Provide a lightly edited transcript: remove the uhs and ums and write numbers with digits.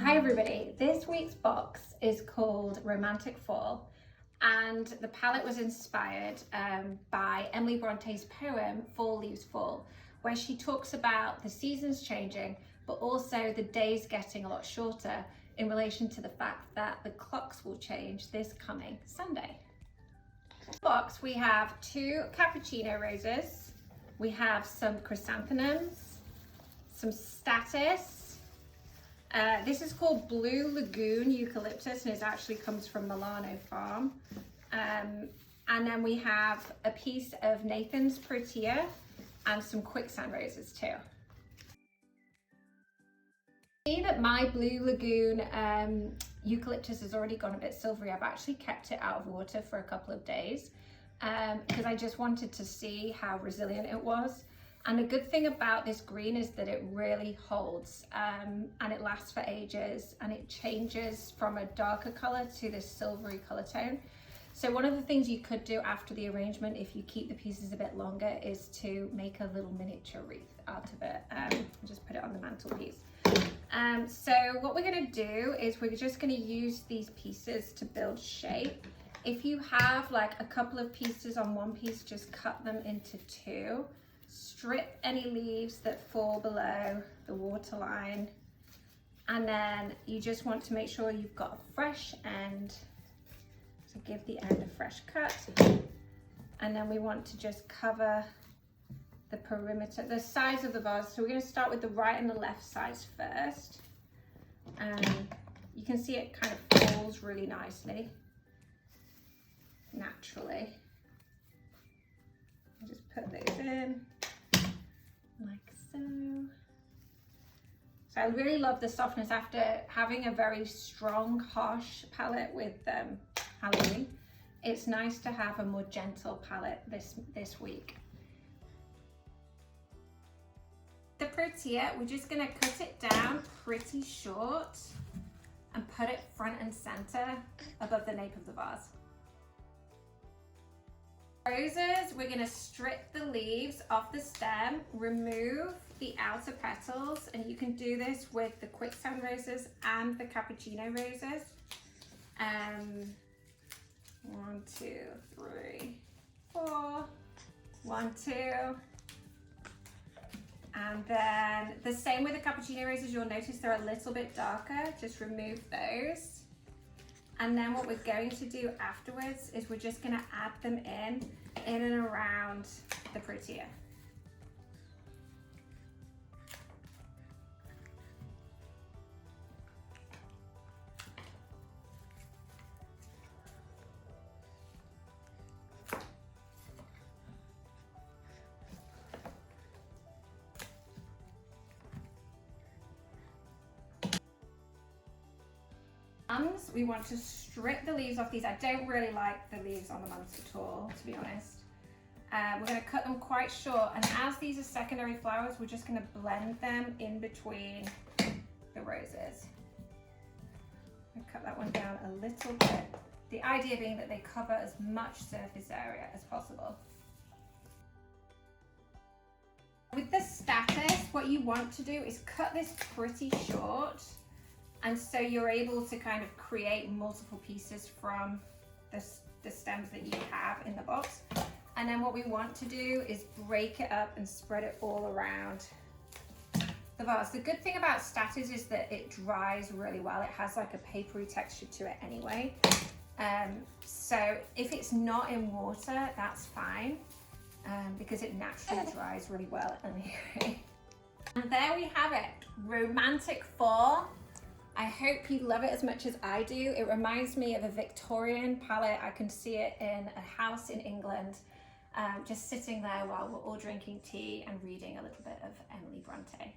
Hi everybody, this week's box is called Romantic Fall, and the palette was inspired by Emily Bronte's poem Fall Leaves Fall, where she talks about the seasons changing but also the days getting a lot shorter in relation to the fact that the clocks will change this coming Sunday. In the box we have 2 cappuccino roses, we have some chrysanthemums, some statice. This is called Blue Lagoon Eucalyptus and it actually comes from Milano Farm. And then we have a piece of Nathan's Protea and some quicksand roses too. See that my Blue Lagoon eucalyptus has already gone a bit silvery. I've actually kept it out of water for a couple of days because I just wanted to see how resilient it was. And the good thing about this green is that it really holds and it lasts for ages and it changes from a darker color to this silvery color tone. So one of the things you could do after the arrangement, if you keep the pieces a bit longer, is to make a little miniature wreath out of it and just put it on the mantelpiece. So what we're going to do is we're just going to use these pieces to build shape. If you have like a couple of pieces on one piece, just cut them into 2. Strip any leaves that fall below the waterline, and then you just want to make sure you've got a fresh end, so give the end a fresh cut. And then we want to just cover the perimeter, the sides of the vase. So we're going to start with the right and the left sides first, and you can see it kind of falls really nicely naturally. I'll just put those in like so. So I really love the softness after having a very strong, harsh palette with Halloween. It's nice to have a more gentle palette this week. The Protea, we're just gonna cut it down pretty short and put it front and center above the nape of the vase. Roses, we're going to strip the leaves off the stem, remove the outer petals, and you can do this with the quicksand roses and the cappuccino roses. 1, 2, 3, 4, 1, 2. And then the same with the cappuccino roses, you'll notice they're a little bit darker, just remove those. And then what we're going to do afterwards is we're just going to add them in and around the Protea. We want to strip the leaves off these. I don't really like the leaves on the mums at all, to be honest. We're going to cut them quite short, and as these are secondary flowers, we're just going to blend them in between the roses. I'll cut that one down a little bit. The idea being that they cover as much surface area as possible. With the statice, what you want to do is cut this pretty short. And so you're able to kind of create multiple pieces from the stems that you have in the box. And then what we want to do is break it up and spread it all around the vase. The good thing about statice is that it dries really well. It has like a papery texture to it anyway. So if it's not in water, that's fine, because it naturally dries really well anyway. And there we have it, Romantic Fall. I hope you love it as much as I do. It reminds me of a Victorian palette. I can see it in a house in England, just sitting there while we're all drinking tea and reading a little bit of Emily Bronte.